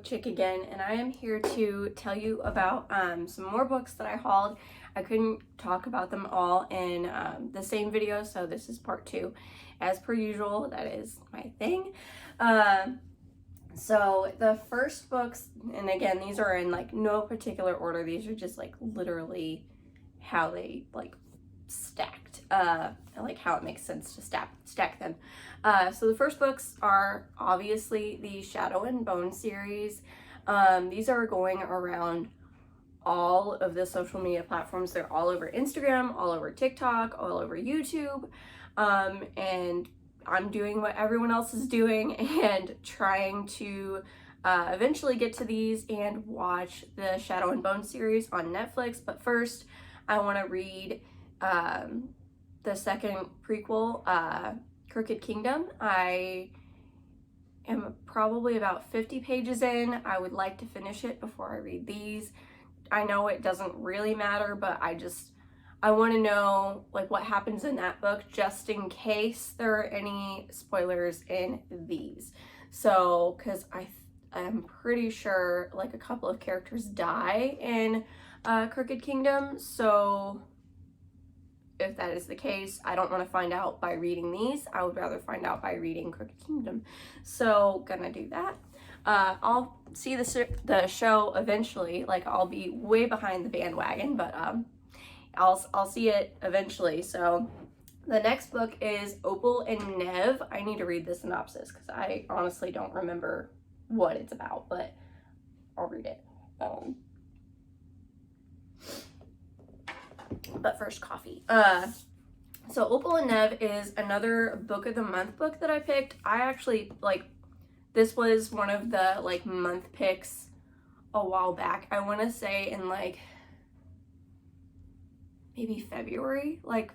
Chick again, and I am here to tell you about some more books that I hauled. I couldn't talk about them all in the same video, so this is part 2. As per usual, that is my thing. So the first books, and again, these are in like no particular order. These are just like literally how they like stacked, like how it makes sense to stack them. So the first books are obviously the Shadow and Bone series. These are going around all of the social media platforms. They're all over Instagram, all over TikTok, all over YouTube, and I'm doing what everyone else is doing and trying to eventually get to these and watch the Shadow and Bone series on Netflix. But first, I want to read the second prequel, Crooked Kingdom. I am probably about 50 pages in. I would like to finish it before I read these. I know it doesn't really matter, but I want to know like what happens in that book just in case there are any spoilers in these. So, because I'm pretty sure like a couple of characters die in Crooked Kingdom, so if that is the case, I don't want to find out by reading these. I would rather find out by reading Crooked Kingdom. So gonna do that. I'll see the show eventually. Like I'll be way behind the bandwagon, but I'll see it eventually. So the next book is Opal and Nev. I need to read the synopsis because I honestly don't remember what it's about, but I'll read it. But first, coffee. So Opal and Nev is another book of the month book that I picked. I actually, like, this was one of the, like, month picks a while back. I want to say in, like, maybe February, like,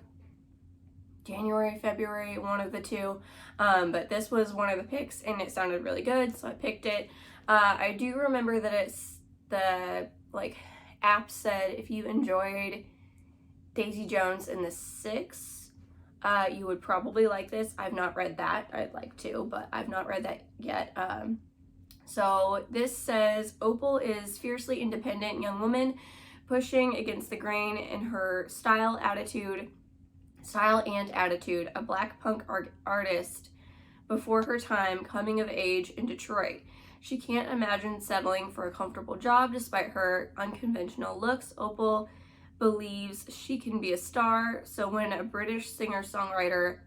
January, February, one of the two. But this was one of the picks, and it sounded really good, so I picked it. I do remember that it's the, like, app said if you enjoyed Daisy Jones and the Six, you would probably like this. I've not read that. I'd like to, but I've not read that yet. So this says Opal is fiercely independent young woman pushing against the grain in her style and attitude, a black punk artist before her time, coming of age in Detroit. She can't imagine settling for a comfortable job despite her unconventional looks. Opal believes she can be a star, so when a British singer-songwriter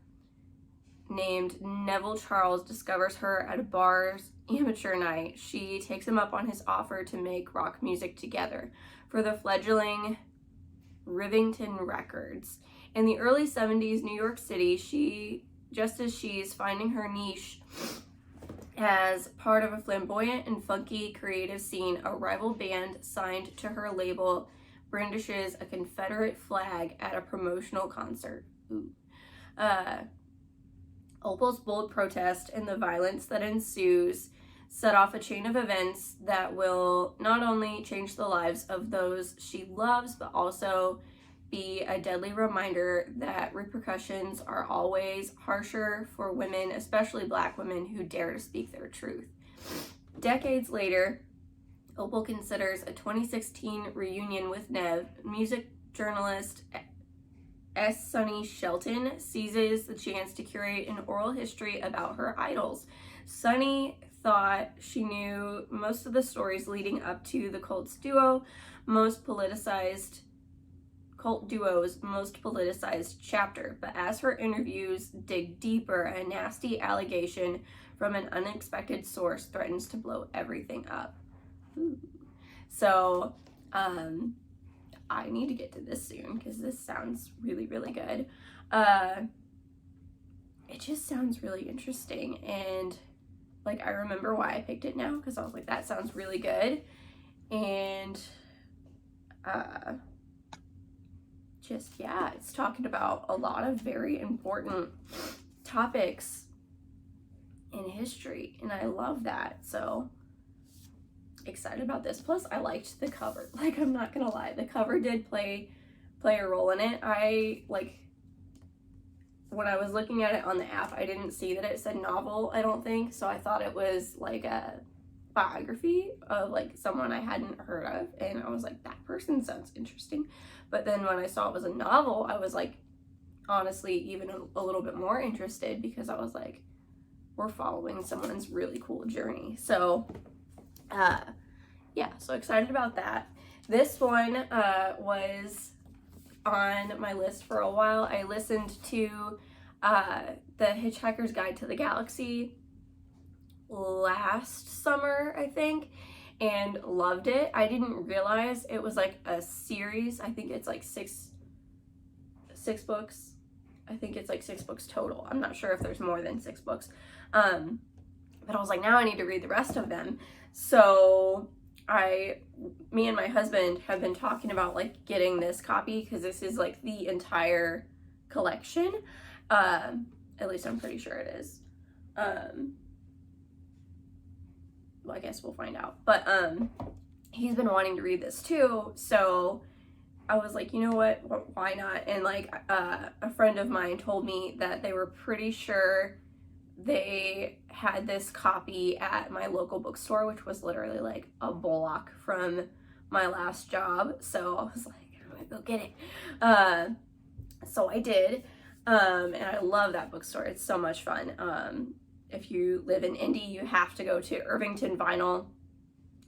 named Neville Charles discovers her at a bar's amateur night, she takes him up on his offer to make rock music together for the fledgling Rivington Records. In the early 70s, New York City, just as she's finding her niche as part of a flamboyant and funky creative scene, a rival band signed to her label brandishes a Confederate flag at a promotional concert. Opal's bold protest and the violence that ensues set off a chain of events that will not only change the lives of those she loves, but also be a deadly reminder that repercussions are always harsher for women, especially Black women, who dare to speak their truth. Decades later, Opal considers a 2016 reunion with Nev. Music journalist S. Sunny Shelton seizes the chance to curate an oral history about her idols. Sunny thought she knew most of the stories leading up to the cult duo's most politicized chapter, but as her interviews dig deeper, a nasty allegation from an unexpected source threatens to blow everything up. So I need to get to this soon because this sounds really, really good. It just sounds really interesting, and like I remember why I picked it now, because I was like, that sounds really good. And just, yeah, it's talking about a lot of very important topics in history, and I love that. So excited about this. Plus I liked the cover. Like, I'm not gonna lie, the cover did play a role in it. I like, when I was looking at it on the app, I didn't see that it said novel, I don't think, so I thought it was like a biography of like someone I hadn't heard of, and I was like, that person sounds interesting. But then when I saw it was a novel, I was like, honestly, even a little bit more interested, because I was like, we're following someone's really cool journey. So yeah, so excited about that. This one was on my list for a while. I listened to the Hitchhiker's Guide to the Galaxy last summer, I think, and loved it. I didn't realize it was like a series. I think it's like six books. I think it's like 6 books total. I'm not sure if there's more than 6 books. But I was like, now I need to read the rest of them. So me and my husband have been talking about like getting this copy, because this is like the entire collection. At least I'm pretty sure it is. Well, I guess we'll find out. But he's been wanting to read this too, so I was like, you know what, why not? And like a friend of mine told me that they were pretty sure they had this copy at my local bookstore, which was literally like a block from my last job. So I was like, I'm gonna go get it. So I did, and I love that bookstore. It's so much fun. If you live in Indy, you have to go to Irvington Vinyl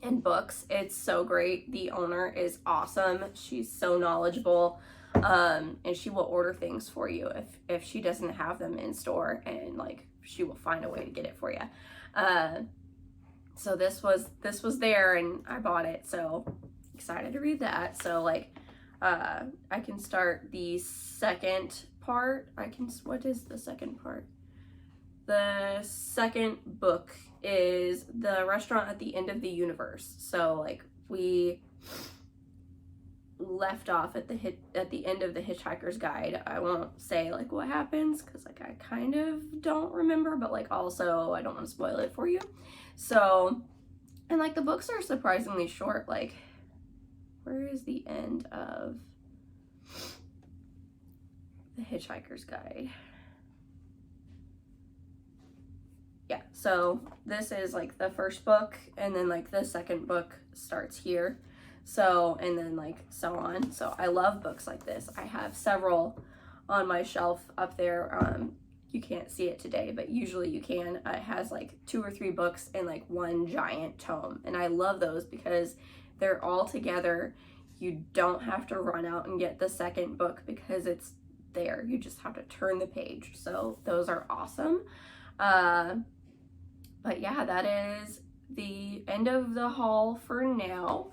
and Books. It's so great. The owner is awesome. She's so knowledgeable, and she will order things for you if she doesn't have them in store, and like she will find a way to get it for you. So this was there, and I bought it, so excited to read that. So like I can start the second part. What is the second part? The second book is The Restaurant at the End of the Universe. So like we left off at the end of the Hitchhiker's Guide. I won't say like what happens, because like I kind of don't remember, but like also I don't want to spoil it for you. So, and like the books are surprisingly short. Like, where is the end of the Hitchhiker's Guide? Yeah, so this is like the first book, and then like the second book starts here. So, and then like so on. So I love books like this. I have several on my shelf up there. You can't see it today, but usually you can. It has like 2 or 3 books in like one giant tome. And I love those because they're all together. You don't have to run out and get the second book because it's there. You just have to turn the page. So those are awesome. But yeah, that is the end of the haul for now.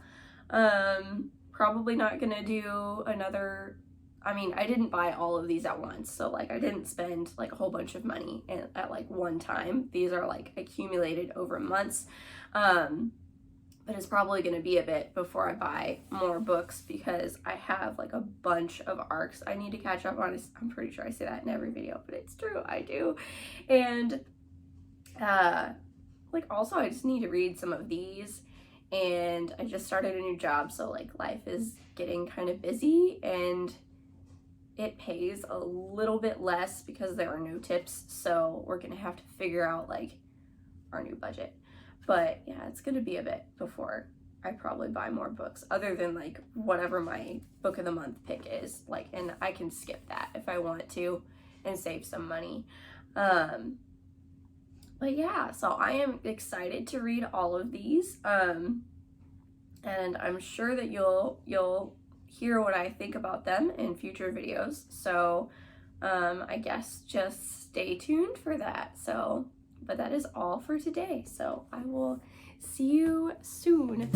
Probably not gonna do another. I mean, I didn't buy all of these at once, so like I didn't spend like a whole bunch of money at like one time. These are like accumulated over months. But it's probably gonna be a bit before I buy more books, because I have like a bunch of arcs I need to catch up on. I'm pretty sure I say that in every video, but it's true, I do. And like also I just need to read some of these, and I just started a new job, so like life is getting kind of busy, and it pays a little bit less because there are no tips, so we're gonna have to figure out like our new budget. But yeah, it's gonna be a bit before I probably buy more books, other than like whatever my book of the month pick is, like, and I can skip that if I want to and save some money. But yeah, so I am excited to read all of these, and I'm sure that you'll hear what I think about them in future videos. So I guess just stay tuned for that. So, but that is all for today. So I will see you soon.